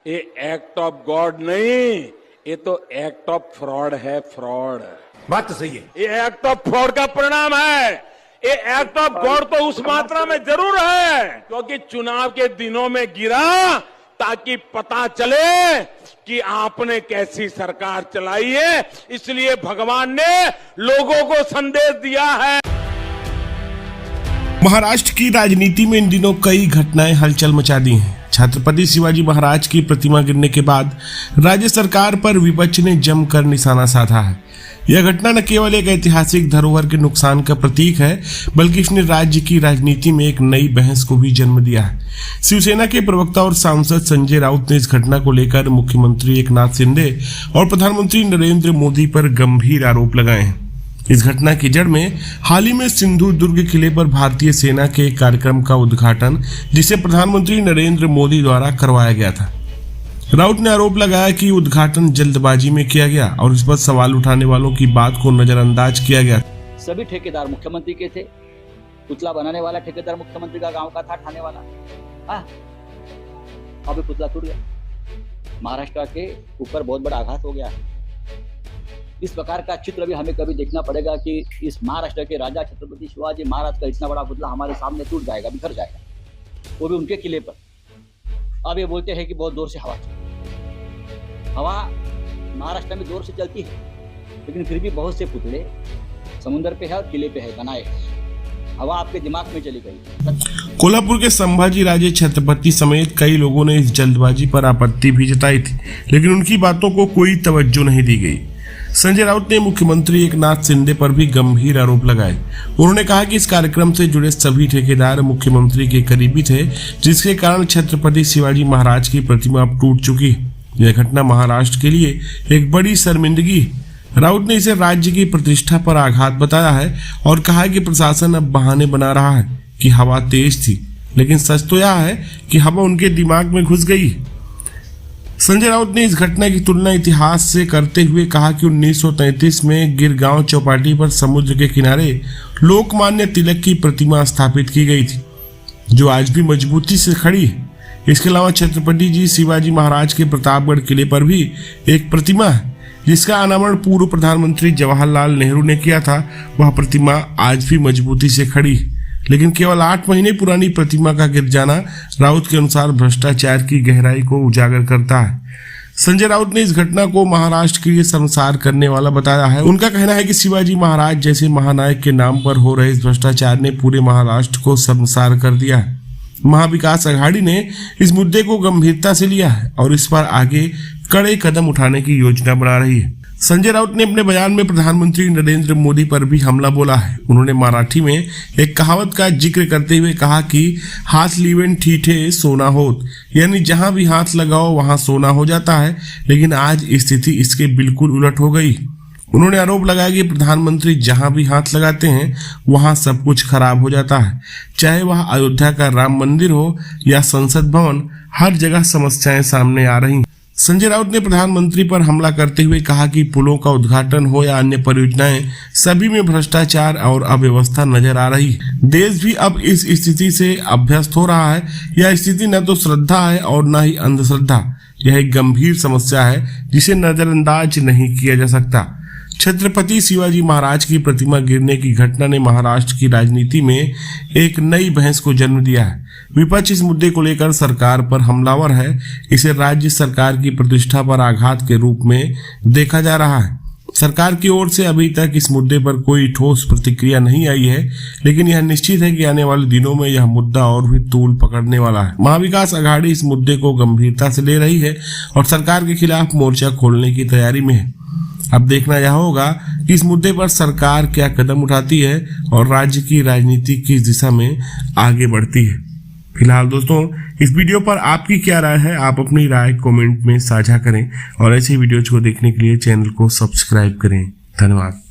ये act of God नहीं, ये तो एक्ट ऑफ फ्रॉड है, फ्रॉड। बात तो सही है। ये एक्ट ऑफ फ्रॉड का परिणाम है। ये एक्ट ऑफ गॉड तो उस मात्रा में जरूर है क्योंकि चुनाव के दिनों में गिरा ताकि पता चले कि आपने कैसी सरकार चलाई है, इसलिए भगवान ने लोगों को संदेश दिया है। महाराष्ट्र की राजनीति में इन दिनों कई घटनाएं हलचल मचा दी हैं। छत्रपति शिवाजी महाराज की प्रतिमा गिरने के बाद राज्य सरकार पर विपक्ष ने जमकर निशाना साधा है। यह घटना न केवल एक ऐतिहासिक धरोहर के नुकसान का प्रतीक है, बल्कि इसने राज्य की राजनीति में एक नई बहस को भी जन्म दिया है। शिवसेना के प्रवक्ता और सांसद संजय राउत ने इस घटना को लेकर मुख्यमंत्री एकनाथ शिंदे और प्रधानमंत्री नरेंद्र मोदी पर गंभीर आरोप लगाए हैं। इस घटना की जड़ में हाल ही में सिंधु दुर्ग किले पर भारतीय सेना के एक कार्यक्रम का उद्घाटन, जिसे प्रधानमंत्री नरेंद्र मोदी द्वारा करवाया गया था। राउत ने आरोप लगाया कि उद्घाटन जल्दबाजी में किया गया और इस पर सवाल उठाने वालों की बात को नजरअंदाज किया गया। सभी ठेकेदार मुख्यमंत्री के थे। पुतला बनाने वाला ठेकेदार मुख्यमंत्री का गांव का था, ठाणे वाला। अभी पुतला टूट गया। महाराष्ट्र के ऊपर बहुत बड़ा आघात हो गया है। इस प्रकार का चित्र भी हमें कभी देखना पड़ेगा कि इस महाराष्ट्र के राजा छत्रपति शिवाजी महाराज का इतना बड़ा पुतला हमारे सामने टूट जाएगा, बिखर जाएगा, वो भी उनके किले पर। अब ये बोलते हैं कि बहुत जोर से हवा चलती। हवा महाराष्ट्र में जोर से चलती है, लेकिन फिर भी बहुत से पुतले समुद्र पे है और किले पे है, बनाए। हवा आपके दिमाग में चली गई। कोल्हापुर के संभाजी राजे छत्रपति समेत कई लोगों ने इस जल्दबाजी पर आपत्ति भी जताई थी, लेकिन उनकी बातों को कोई तवज्जो नहीं दी गई। संजय राउत ने मुख्यमंत्री एकनाथ शिंदे पर भी गंभीर आरोप लगाए। उन्होंने कहा कि इस कार्यक्रम से जुड़े सभी ठेकेदार मुख्यमंत्री के करीबी थे, जिसके कारण छत्रपति शिवाजी महाराज की प्रतिमा अब टूट चुकी। यह घटना महाराष्ट्र के लिए एक बड़ी शर्मिंदगी। राउत ने इसे राज्य की प्रतिष्ठा पर आघात बताया है और कहा कि प्रशासन अब बहाने बना रहा है कि हवा तेज थी, लेकिन सच तो यह है कि हवा उनके दिमाग में घुस गई। संजय राउत ने इस घटना की तुलना इतिहास से करते हुए कहा कि 1933 में गिरगांव चौपाटी पर समुद्र के किनारे लोकमान्य तिलक की प्रतिमा स्थापित की गई थी, जो आज भी मजबूती से खड़ी है। इसके अलावा छत्रपति जी शिवाजी महाराज के प्रतापगढ़ किले पर भी एक प्रतिमा है, जिसका अनावरण पूर्व प्रधानमंत्री जवाहरलाल नेहरू ने किया था। वह प्रतिमा आज भी मजबूती से खड़ी है, लेकिन केवल 8 महीने पुरानी प्रतिमा का गिर जाना राउत के अनुसार भ्रष्टाचार की गहराई को उजागर करता है। संजय राउत ने इस घटना को महाराष्ट्र के लिए शर्मसार करने वाला बताया है। उनका कहना है कि शिवाजी महाराज जैसे महानायक के नाम पर हो रहे इस भ्रष्टाचार ने पूरे महाराष्ट्र को शर्मसार कर दिया है। महाविकास अघाड़ी ने इस मुद्दे को गंभीरता से लिया है और इस पर आगे कड़े कदम उठाने की योजना बना रही है। संजय राउत ने अपने बयान में प्रधानमंत्री नरेंद्र मोदी पर भी हमला बोला है। उन्होंने मराठी में एक कहावत का जिक्र करते हुए कहा कि हाथ लीवेन ठीठे सोना होत, यानी जहां भी हाथ लगाओ वहां सोना हो जाता है, लेकिन आज स्थिति इसके बिल्कुल उलट हो गई। उन्होंने आरोप लगाया कि प्रधानमंत्री जहां भी हाथ लगाते हैं वहां सब कुछ खराब हो जाता है, चाहे वह अयोध्या का राम मंदिर हो या संसद भवन, हर जगह समस्याएं सामने आ रही। संजय राउत ने प्रधानमंत्री पर हमला करते हुए कहा कि पुलों का उद्घाटन हो या अन्य परियोजनाएं, सभी में भ्रष्टाचार और अव्यवस्था नजर आ रही है। देश भी अब इस स्थिति से अभ्यस्त हो रहा है। यह स्थिति न तो श्रद्धा है और न ही अंधश्रद्धा। यह एक गंभीर समस्या है जिसे नजरअंदाज नहीं किया जा सकता। छत्रपति शिवाजी महाराज की प्रतिमा गिरने की घटना ने महाराष्ट्र की राजनीति में एक नई बहस को जन्म दिया है। विपक्ष इस मुद्दे को लेकर सरकार पर हमलावर है। इसे राज्य सरकार की प्रतिष्ठा पर आघात के रूप में देखा जा रहा है। सरकार की ओर से अभी तक इस मुद्दे पर कोई ठोस प्रतिक्रिया नहीं आई है, लेकिन यह निश्चित है कि आने वाले दिनों में यह मुद्दा और भी तूल पकड़ने वाला है। महाविकास अघाड़ी इस मुद्दे को गंभीरता से ले रही है और सरकार के खिलाफ मोर्चा खोलने की तैयारी में है। अब देखना यह होगा कि इस मुद्दे पर सरकार क्या कदम उठाती है और राज्य की राजनीति किस दिशा में आगे बढ़ती है। फिलहाल दोस्तों, इस वीडियो पर आपकी क्या राय है, आप अपनी राय कमेंट में साझा करें और ऐसे वीडियोज को देखने के लिए चैनल को सब्सक्राइब करें। धन्यवाद।